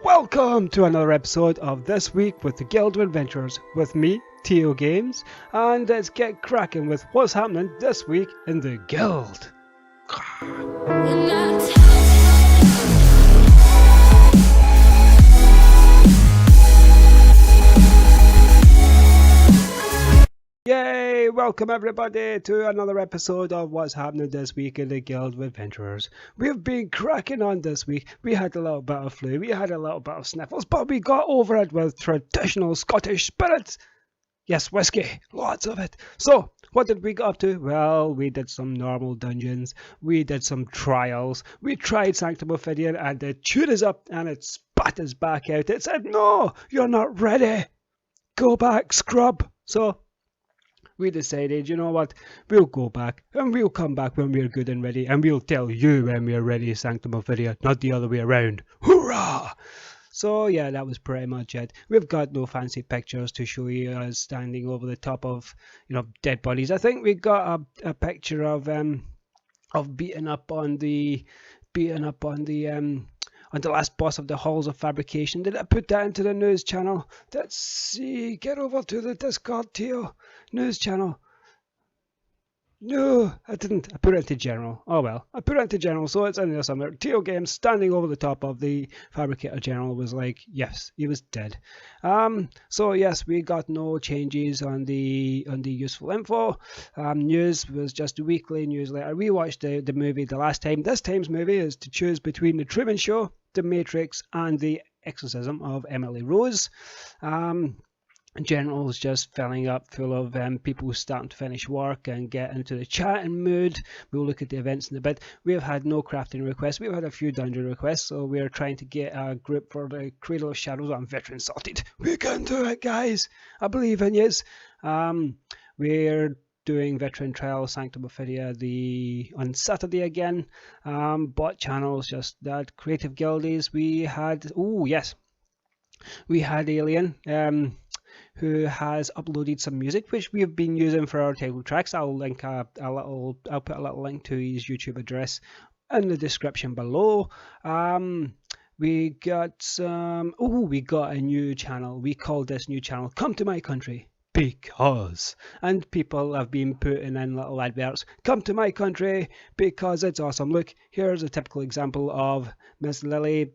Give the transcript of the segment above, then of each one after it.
Welcome to another episode of This Week with the Guild Adventures with me, Teo Games, and let's get cracking with what's happening this week in the Guild. Yay! Welcome everybody to another episode of what's happening this week in the Guild of Adventurers. We've been cracking on this week. We had a little bit of flu, we had a little bit of sniffles, but we got over it with traditional Scottish spirits. Yes, whiskey, lots of it. So, what did we get up to? Well, we did some normal dungeons, we did some trials, we tried Sanctum Ophidian and it chewed us up and it spat us back out. It said, no, you're not ready. Go back, scrub. So, we decided, you know what, we'll go back and we'll come back when we're good and ready and we'll tell you when we're ready, Sanctum Ophidia, not the other way around. Hoorah! So yeah, that was pretty much it. We've got no fancy pictures to show you us standing over the top of, dead bodies. I think we got a picture of beating up on the last boss of the Halls of Fabrication. Did I put that into the news channel? Let's see. Get over to the Discord, Teo. News channel. No, I didn't. I put it into general. Oh well, I put it into general, so it's in there somewhere. Teo Games standing over the top of the Fabricator General was like, yes, he was dead. So yes, we got no changes on the useful info. News was just a weekly newsletter. We watched the movie the last time. This time's movie is to choose between The Truman Show, The Matrix, and The Exorcism of Emily Rose. General is just filling up full of people starting to finish work and get into the chatting mood. We'll look at the events in a bit. We've had no crafting requests. We've had a few dungeon requests, so we're trying to get a group for the Cradle of Shadows. I'm veteran salted. We can do it, guys. I believe in yous. We're doing Veteran Trial Sanctum Ophidia on Saturday again. Bot channels, just that. Creative Guildies. We had Alien. Who has uploaded some music which we've been using for our title tracks. I'll put a little link to his YouTube address in the description below. We got a new channel. We called this new channel Come to My Country because, and people have been putting in little adverts, come to my country because it's awesome. Look, here's a typical example of Miss Lily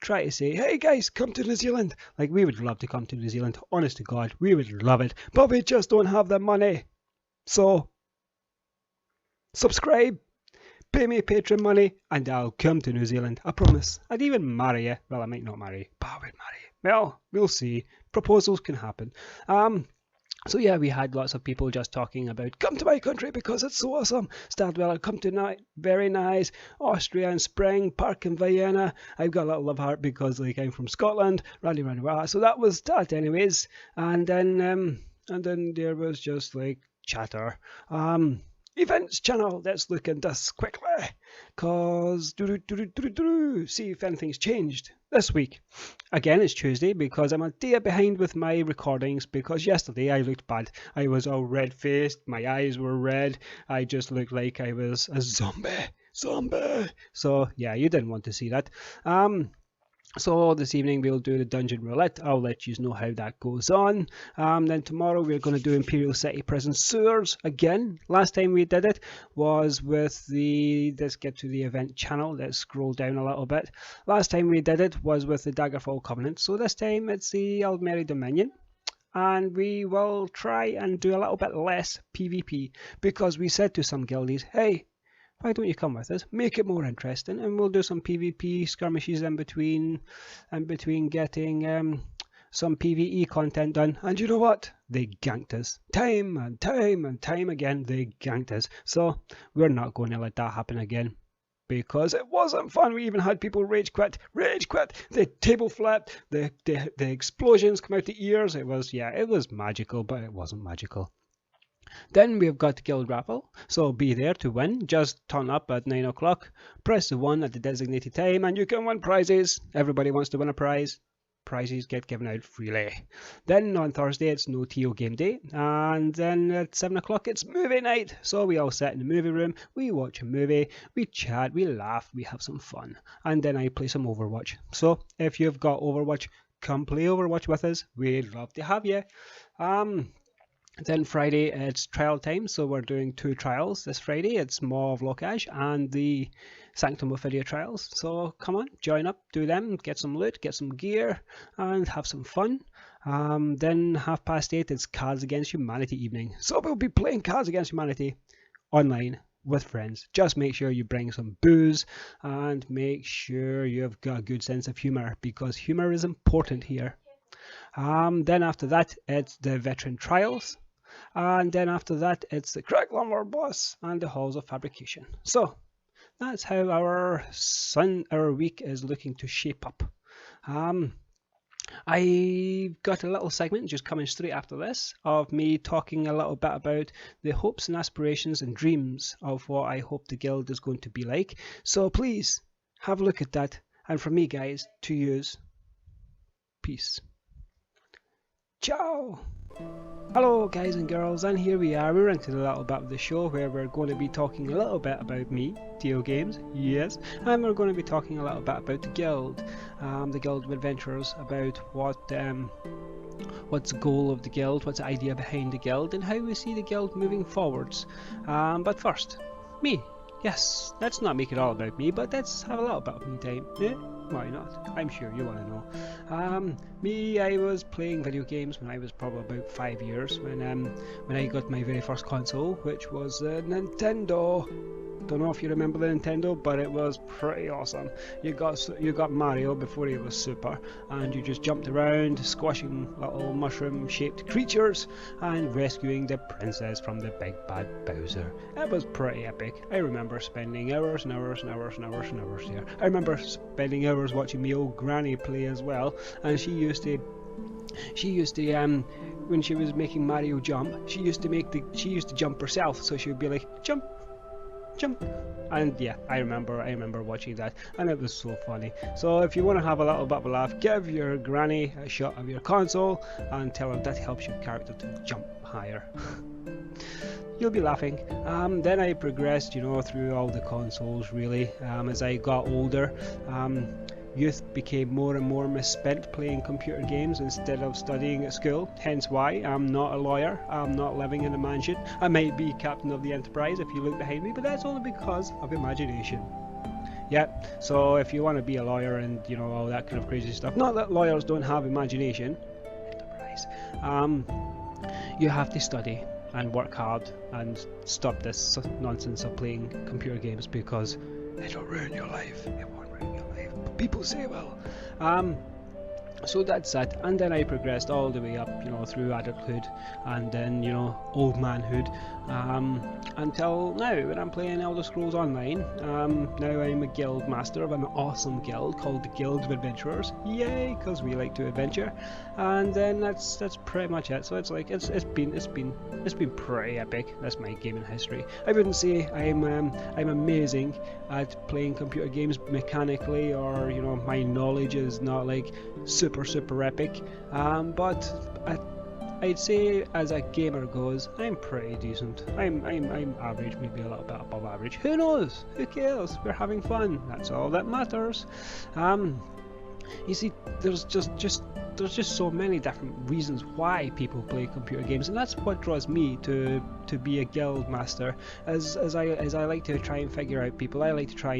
try to say, hey guys, come to New Zealand. Like, we would love to come to New Zealand, honest to God, we would love it, but we just don't have the money. So subscribe, pay me Patreon money, and I'll come to New Zealand, I promise. I'd even marry you. Well, I might not marry you, but I would marry you. Well, we'll see. Proposals can happen. So yeah, we had lots of people just talking about come to my country because it's so awesome. Stadweller, come to very nice. Austria in spring, Park in Vienna. I've got a little love heart because I'm from Scotland. Randy. So that was that anyways. And then there was just like chatter. Events channel, let's look at this quickly, cause see if anything's changed this week. Again, it's Tuesday because I'm a day behind with my recordings because yesterday I looked bad. I was all red-faced, my eyes were red, I just looked like I was a zombie. So yeah, you didn't want to see that. So this evening we'll do the dungeon roulette. I'll let you know how that goes on. Then tomorrow we're going to do Imperial City Prison Sewers again. Last time we did it was with let's get to the event channel. Let's scroll down a little bit. Last time we did it was with the Daggerfall Covenant. So this time it's the Aldmeri Dominion. And we will try and do a little bit less PvP because we said to some guildies, hey, why don't you come with us? Make it more interesting, and we'll do some PvP skirmishes in between getting some PvE content done. And you know what? They ganked us. Time and time again, they ganked us. So we're not going to let that happen again because it wasn't fun. We even had people rage quit. The table flipped. The explosions come out the ears. It was magical, but it wasn't magical. Then we've got Guild Raffle, so be there to win. Just turn up at 9 o'clock, press the 1 at the designated time, and you can win prizes. Everybody wants to win a prize. prizes get given out freely. Then on Thursday it's no TO game day, and then at 7 o'clock it's movie night. So we all sit in the movie room, we watch a movie, we chat, we laugh, we have some fun, and then I play some Overwatch. So if you've got Overwatch, come play Overwatch with us. We'd love to have you. Then Friday it's trial time, so we're doing 2 trials this Friday. It's Maw of Locage and the Sanctum of Video trials. So come on, join up, do them, get some loot, get some gear, and have some fun. Then 8:30 it's Cards Against Humanity evening. So we'll be playing Cards Against Humanity online with friends. Just make sure you bring some booze and make sure you've got a good sense of humour, because humour is important here. Then after that it's the Veteran Trials. And then after that it's the Crack Lumber Boss and the Halls of Fabrication. So that's how our week is looking to shape up. I got a little segment just coming straight after this of me talking a little bit about the hopes and aspirations and dreams of what I hope the guild is going to be like. So please have a look at that. And from me, guys, to use. Peace. Ciao. Hello guys and girls, and here we are. We're into a little bit of the show where we're going to be talking a little bit about me, TO Games, yes, and we're going to be talking a little bit about the guild, the Guild of Adventurers, about what's the goal of the guild, what's the idea behind the guild, and how we see the guild moving forwards. But first, me. Yes, let's not make it all about me, but let's have a little bit of me time. Yeah? Why not? I'm sure you want to know. Me, I was playing video games when I was probably about 5 years, when I got my very first console, which was a Nintendo. Don't know if you remember the Nintendo, but it was pretty awesome. You got Mario before he was Super, and you just jumped around, squashing little mushroom-shaped creatures and rescuing the princess from the big bad Bowser. It was pretty epic. I remember spending hours and hours and hours and hours and hours here. I remember spending hours watching my old granny play as well, and she used to when she was making Mario jump, she used to jump herself, so she would be like, jump, jump, and yeah, I remember watching that, and it was so funny. So if you want to have a little bit of a laugh, give your granny a shot of your console and tell her that helps your character to jump higher. You'll be laughing. Then I progressed, through all the consoles really. As I got older, youth became more and more misspent playing computer games instead of studying at school, hence why I'm not a lawyer, I'm not living in a mansion. I might be captain of the Enterprise if you look behind me, but that's only because of imagination. Yeah, so if you want to be a lawyer and all that kind of crazy stuff, not that lawyers don't have imagination, Enterprise, you have to study and work hard and stop this nonsense of playing computer games, because it'll ruin your life. It won't ruin your life, but people say it will. So that's it, and then I progressed all the way up, through adulthood, and then, old manhood, until now, when I'm playing Elder Scrolls Online. Now I'm a guild master of an awesome guild called the Guild of Adventurers. Yay, because we like to adventure. And then that's pretty much it. So it's like it's been pretty epic. That's my gaming history. I wouldn't say I'm amazing at playing computer games mechanically, or my knowledge is not like super epic, but I'd say as a gamer goes, I'm pretty decent. I'm average, maybe a little bit above average. Who knows? Who cares? We're having fun. That's all that matters. You see, there's just so many different reasons why people play computer games, and that's what draws me to be a guild master. As I like to try and figure out people, I like to try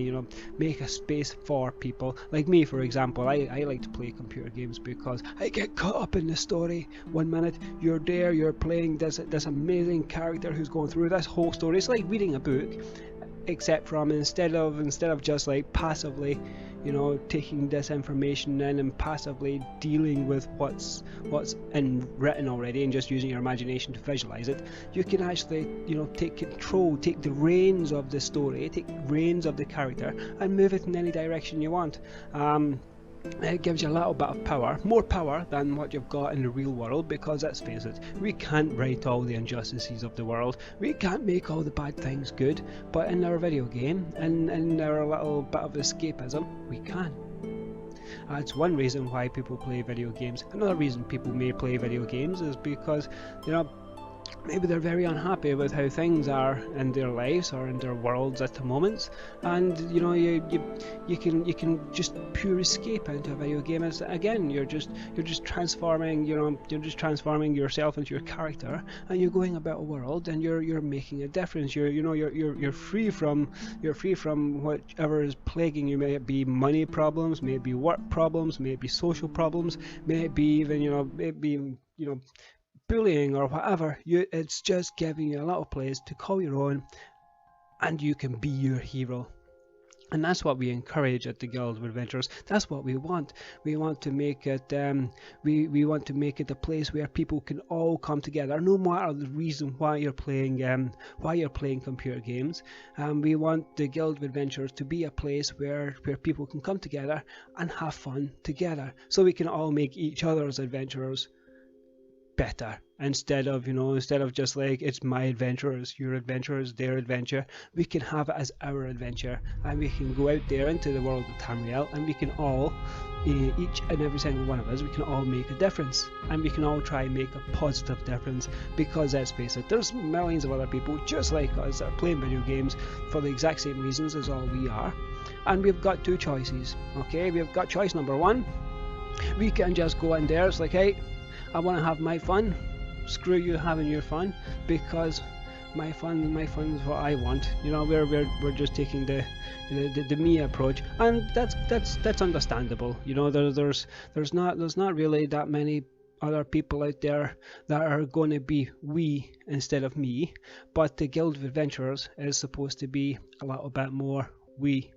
make a space for people. Like me, for example, I like to play computer games because I get caught up in the story. One minute you're there, you're playing this amazing character who's going through this whole story. It's like reading a book, except from instead of just like passively taking this information in and passively dealing with what's written already and just using your imagination to visualize it, you can actually take control, take the reins of the story, take reins of the character, and move it in any direction you want. It gives you a little bit of power, more power than what you've got in the real world, because let's face it, we can't right all the injustices of the world, we can't make all the bad things good, but in our video game, and in our little bit of escapism, we can. It's one reason why people play video games. Another reason people may play video games is because, you know, maybe they're very unhappy with how things are in their lives or in their worlds at the moment, and you know, you can just pure escape into a video game. As again, you're just transforming, you know, you're just transforming yourself into your character, and you're going about a world, and you're making a difference. You're free from whatever is plaguing you. May it be money problems, may it be work problems, may it be social problems, may it be even, bullying or whatever. It's just giving you a little place to call your own, and you can be your hero. And that's what we encourage at the Guild of Adventurers. That's what we want. We want to make it we want to make it a place where people can all come together, no matter the reason why you're playing computer games. We want the Guild of Adventurers to be a place where people can come together and have fun together, so we can all make each other's adventurers better, instead of just like, it's my adventurers, your adventurers, their adventure. We can have it as our adventure, and we can go out there into the world of Tamriel, and we can all, each and every single one of us, we can all make a difference, and we can all try and make a positive difference. Because let's face it, there's millions of other people just like us that are playing video games for the exact same reasons as all we are, and we've got two choices. Okay, we've got choice number one. We can just go in there, it's like, hey, I want to have my fun. Screw you having your fun, because my fun is what I want. You know, we're just taking the me approach, and that's understandable. You know, there's not really that many other people out there that are going to be we instead of me, but the Guild of Adventurers is supposed to be a little bit more we.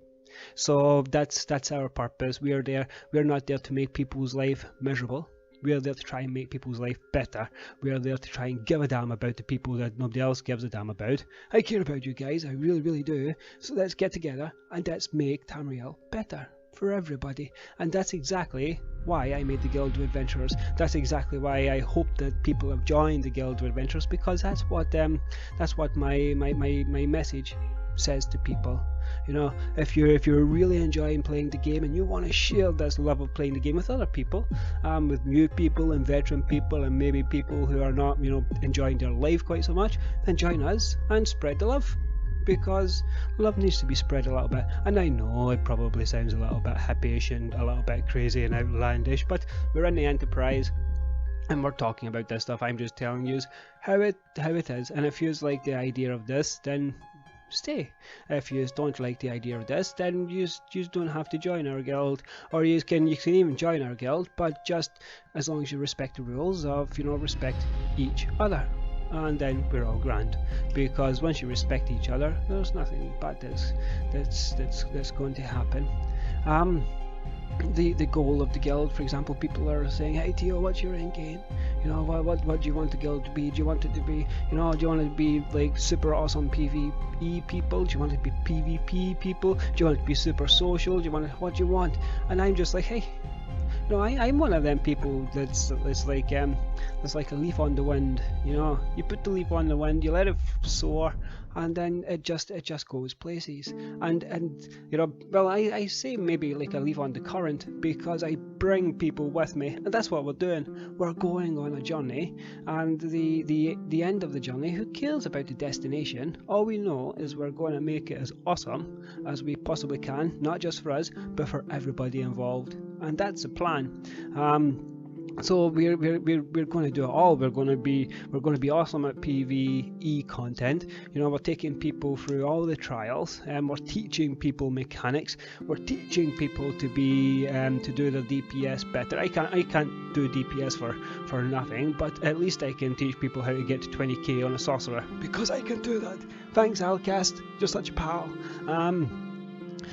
So that's our purpose. We're not there to make people's life miserable. We are there to try and make people's life better. We are there to try and give a damn about the people that nobody else gives a damn about. I care about you guys, I really, really do. So let's get together and let's make Tamriel better for everybody. And that's exactly why I made the Guild of Adventurers. That's exactly why I hope that people have joined the Guild of Adventurers, because that's what my message says to people. You know, if you're really enjoying playing the game and you want to share this love of playing the game with other people, with new people and veteran people and maybe people who are not, you know, enjoying their life quite so much, then join us and spread the love, because love needs to be spread a little bit. And I know it probably sounds a little bit hippish and a little bit crazy and outlandish, but we're in the Enterprise and we're talking about this stuff. I'm just telling you how it is, and if you like the idea of this, then stay. If you don't like the idea of this, then you don't have to join our guild, or you can even join our guild, but just as long as you respect the rules of, you know, respect each other, and then we're all grand. Because once you respect each other, there's nothing bad that's going to happen. The goal of the guild, for example, people are saying, hey Tio, what's your end game? You know, what do you want the guild to be? Do you want it to be, you know, do you want it to be like super awesome PvE people? Do you want it to be PvP people? Do you want it to be super social? Do you want it, what do you want? And I'm just like, hey, you know, I'm one of them people that's like a leaf on the wind. You know, you put the leaf on the wind, you let it soar, and then it just goes places. And you know, well, I say maybe like a leaf on the current, because I bring people with me, and that's what we're doing. We're going on a journey, and the end of the journey, who cares about the destination? All we know is we're going to make it as awesome as we possibly can, not just for us, but for everybody involved. And that's the plan. So we're going to do it all. We're going to be awesome at PvE content. You know, we're taking people through all the trials, and we're teaching people mechanics. We're teaching people to be to do their DPS better. I can't do DPS for nothing, but at least I can teach people how to get to 20k on a sorcerer, because I can do that. Thanks, Alcast. You're such a pal.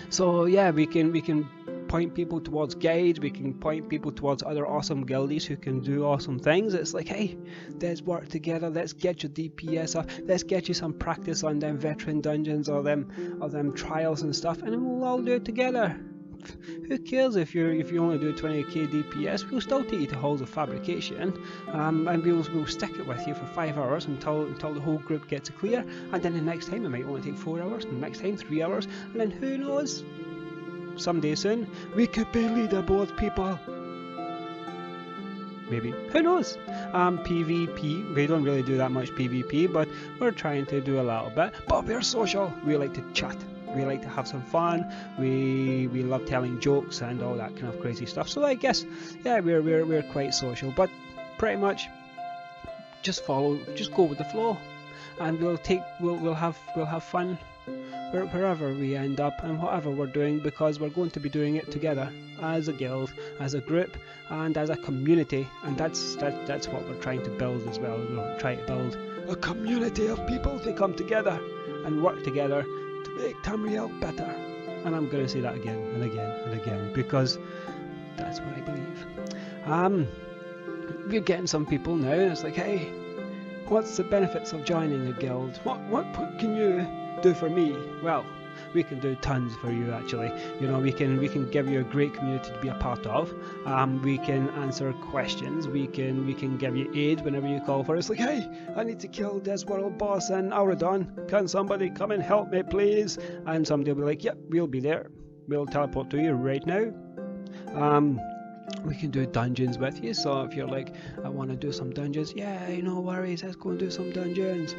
So yeah, we can point people towards guides, we can point people towards other awesome guildies who can do awesome things. It's like, hey, let's work together, let's get your DPS up, let's get you some practice on them veteran dungeons or them trials and stuff, and then we'll all do it together. Who cares if you only do 20k DPS? We'll still take you to halls of fabrication, and we'll stick it with you for 5 hours until the whole group gets it clear, and then the next time it might only take 4 hours, and the next time 3 hours, and then who knows? someday soon we could be leaderboard people. Maybe, who knows? PvP, we don't really do that much PvP, but we're trying to do a little bit. But we're social. We like to chat. We like to have some fun. We love telling jokes and all that kind of crazy stuff. So I guess, yeah, we're quite social. But pretty much, just go with the flow, and we'll have fun wherever we end up and whatever we're doing, because we're going to be doing it together as a guild, as a group, and as a community. And that's what we're trying to build as well. We're trying to build a community of people to come together and work together to make Tamriel better. And I'm going to say that again and again and again, because that's what I believe. We're getting some people now, and it's like, hey, what's the benefits of joining a guild? What can you do for me? Well, we can do tons for you, actually. You know, we can give you a great community to be a part of. We can answer questions. We can give you aid whenever you call for it. It's like, hey, I need to kill this world boss in Auradon. Can somebody come and help me, please? And somebody will be like, yep, we'll be there. We'll teleport to you right now. We can do dungeons with you, so if you're like, I want to do some dungeons, yeah, no worries, let's go and do some dungeons.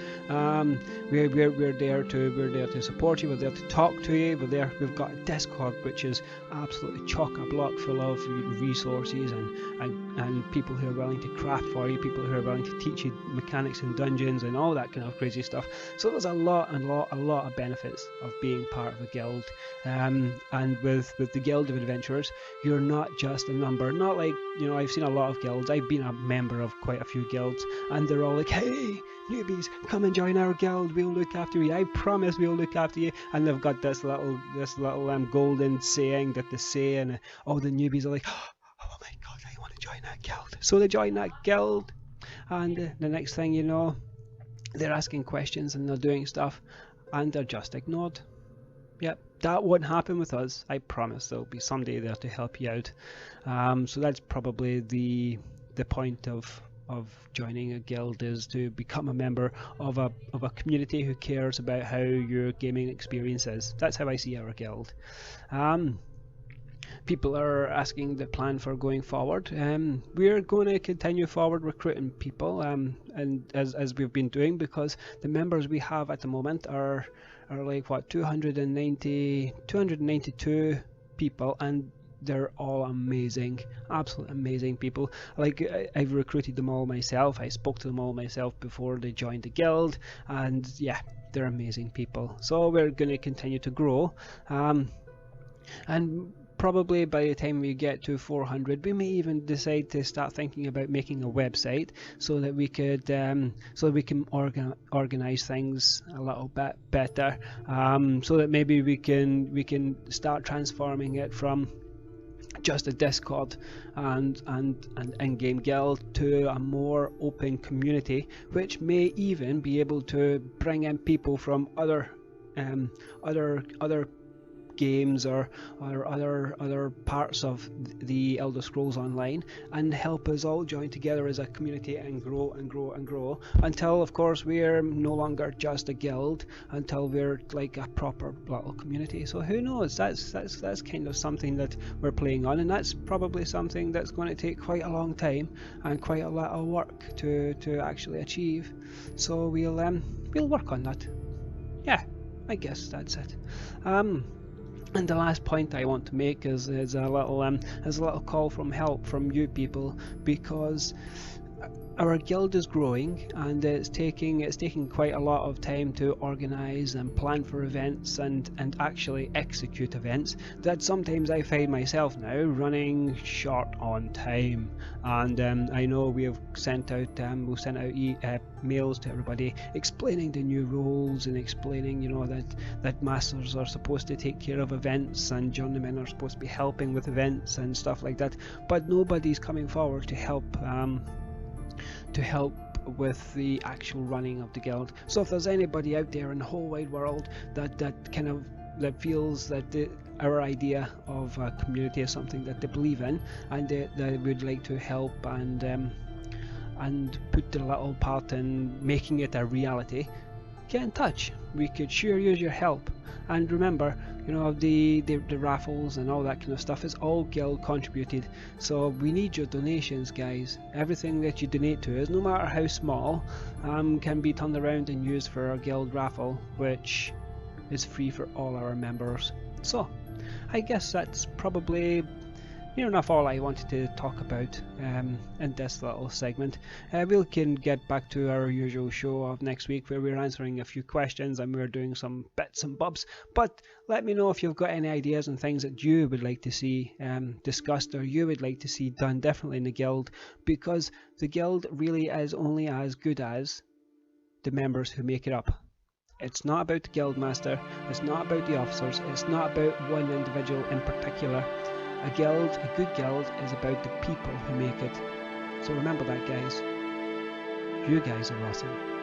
We're there to support you. We're there to talk to you. We've got a Discord which is absolutely chock-a-block full of resources and people who are willing to craft for you, people who are willing to teach you mechanics in dungeons and all that kind of crazy stuff. So there's a lot of benefits of being part of a guild. And with the Guild of Adventurers, you're not just a number. Not like, you know, I've seen a lot of guilds. I've been a member of quite a few guilds, and they're all like, hey, newbies, come and join our guild. We'll look after you. I promise we'll look after you. And they've got this little golden saying that they say, and all the newbies are like, oh my god, I want to join that guild. So they join that guild, and the next thing you know, they're asking questions and they're doing stuff, and they're just ignored. Yep, that won't happen with us. I promise there'll be somebody there to help you out. So that's probably the point of joining a guild, is to become a member of a community who cares about how your gaming experience is. That's how I see our guild. People are asking the plan for going forward. We're going to continue forward recruiting people, and as we've been doing, because the members we have at the moment are like, what, 292 people, and they're all amazing, absolutely amazing people. Like, I've recruited them all myself. I spoke to them all myself before they joined the guild, and yeah, they're amazing people. So we're going to continue to grow, and probably by the time we get to 400, we may even decide to start thinking about making a website, so that we could can organize things a little bit better, so that maybe we can start transforming it from just a Discord and in-game guild to a more open community, which may even be able to bring in people from other games or other parts of the Elder Scrolls Online, and help us all join together as a community and grow until, of course, we're no longer just a guild, until we're like a proper little community. So who knows? That's kind of something that we're playing on, and that's probably something that's going to take quite a long time and quite a lot of work to actually achieve. So we'll work on that. Yeah, I guess that's it. And the last point I want to make is a little call from help from you people, because our guild is growing, and it's taking quite a lot of time to organize and plan for events and actually execute events, that sometimes I find myself now running short on time. And I know we've sent out mails to everybody explaining the new rules, and explaining, you know, that masters are supposed to take care of events and journeymen are supposed to be helping with events and stuff like that, but nobody's coming forward to help with the actual running of the guild. So if there's anybody out there in the whole wide world that feels that our idea of a community is something that they believe in, and they would like to help and put their little part in making it a reality, get in touch. we could sure use your help. And remember, you know, the raffles and all that kind of stuff is all guild contributed, so we need your donations, guys. Everything that you donate to us, no matter how small, can be turned around and used for our guild raffle, which is free for all our members. So I guess that's probably near enough all I wanted to talk about in this little segment. We can get back to our usual show of next week, where we're answering a few questions and we're doing some bits and bobs. But let me know if you've got any ideas and things that you would like to see discussed, or you would like to see done differently in the guild, because the guild really is only as good as the members who make it up. It's not about the guild master, it's not about the officers, it's not about one individual in particular. A guild, a good guild, is about the people who make it. So remember that, guys. You guys are awesome.